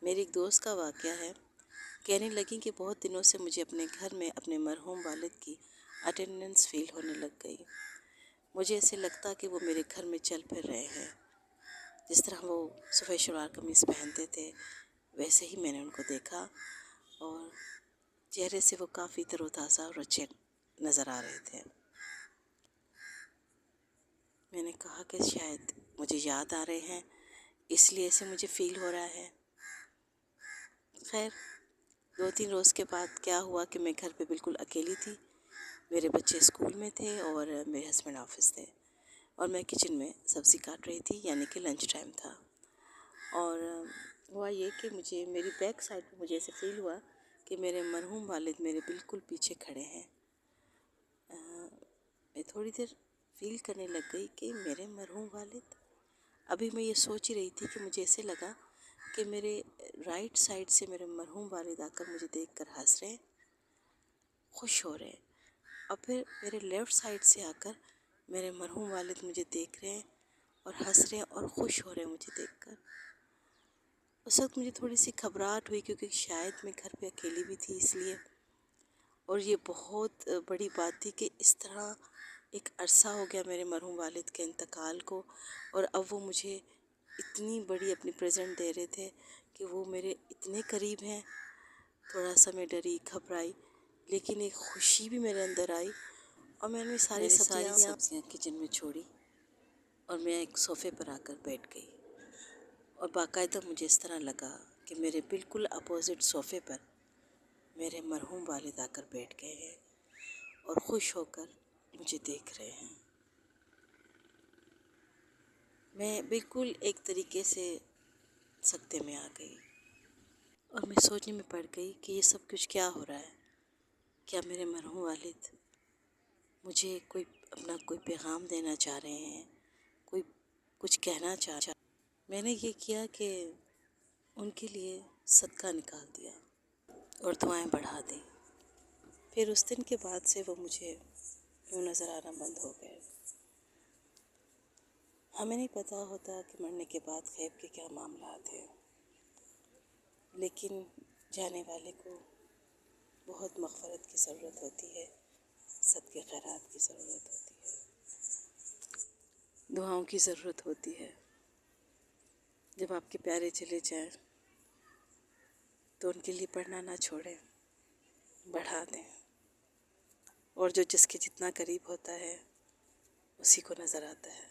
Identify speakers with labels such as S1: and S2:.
S1: میری ایک دوست کا واقعہ ہے۔ کہنے لگی کہ بہت دنوں سے مجھے اپنے گھر میں اپنے مرحوم والد کی اٹینڈنس فیل ہونے لگ گئی۔ مجھے ایسے لگتا کہ وہ میرے گھر میں چل پھر رہے ہیں۔ جس طرح وہ صبح شلوار قمیص پہنتے تھے ویسے ہی میں نے ان کو دیکھا، اور چہرے سے وہ کافی تر و تازہ اور اچھے نظر آ رہے تھے۔ میں نے کہا کہ شاید مجھے یاد آ رہے ہیں، اس لیے ایسے مجھے فیل ہو رہا ہے۔ خیر 2-3 روز کے بعد کیا ہوا کہ میں گھر پہ بالکل اکیلی تھی۔ میرے بچے اسکول میں تھے اور میرے ہسبینڈ آفس تھے، اور میں کچن میں سبزی کاٹ رہی تھی، یعنی کہ لنچ ٹائم تھا۔ اور ہوا یہ کہ میری بیک سائڈ پہ مجھے ایسے فیل ہوا کہ میرے مرحوم والد میرے بالکل پیچھے کھڑے ہیں۔ میں تھوڑی دیر فیل کرنے لگ گئی کہ میرے مرحوم والد، ابھی میں یہ سوچ ہی رہی تھی کہ مجھے ایسے لگا کہ میرے رائٹ سائڈ سے میرے مرحوم والد آ کر مجھے دیکھ کر ہنس رہے ہیں، خوش ہو رہے ہیں، اور پھر میرے لیفٹ سائڈ سے آ کر میرے مرحوم والد مجھے دیکھ رہے ہیں اور ہنس رہے ہیں اور خوش ہو رہے ہیں مجھے دیکھ کر۔ اس وقت مجھے تھوڑی سی گھبراہٹ ہوئی، کیونکہ شاید میں گھر پہ اکیلی بھی تھی اس لیے، اور یہ بہت بڑی بات تھی کہ اس طرح ایک عرصہ ہو گیا میرے مرحوم والد کے انتقال کو، اور اب وہ مجھے اتنی بڑی اپنی پریزنٹ دے رہے تھے کہ وہ میرے اتنے قریب ہیں۔ تھوڑا سا میں ڈری، گھبرائی، لیکن ایک خوشی بھی میرے اندر آئی، اور میں نے ساری سبزیاں کچن میں چھوڑی اور میں ایک صوفے پر آ کر بیٹھ گئی، اور باقاعدہ مجھے اس طرح لگا کہ میرے بالکل اپوزٹ صوفے پر میرے مرحوم والد آ کر بیٹھ گئے ہیں اور خوش ہو کر مجھے دیکھ رہے ہیں۔ میں بالکل ایک طریقے سے سکتے میں آ گئی، اور میں سوچنے میں پڑ گئی کہ یہ سب کچھ کیا ہو رہا ہے۔ کیا میرے مرحوم والد مجھے کوئی پیغام دینا چاہ رہے ہیں، کچھ کہنا چاہ رہے ہیں؟ میں نے یہ کیا کہ ان کے لیے صدقہ نکال دیا اور دعائیں بڑھا دیں۔ پھر اس دن کے بعد سے وہ مجھے یوں نظر آنا بند ہو گئے۔ ہمیں نہیں پتہ ہوتا کہ مرنے کے بعد غیب کے کیا معاملات ہیں، لیکن جانے والے کو بہت مغفرت کی ضرورت ہوتی ہے، صدقے خیرات کی ضرورت ہوتی ہے، دعاؤں کی ضرورت ہوتی ہے۔ جب آپ کے پیارے چلے جائیں تو ان کے لیے پڑھنا نہ چھوڑیں، بڑھا دیں، اور جو جس کے جتنا قریب ہوتا ہے اسی کو نظر آتا ہے۔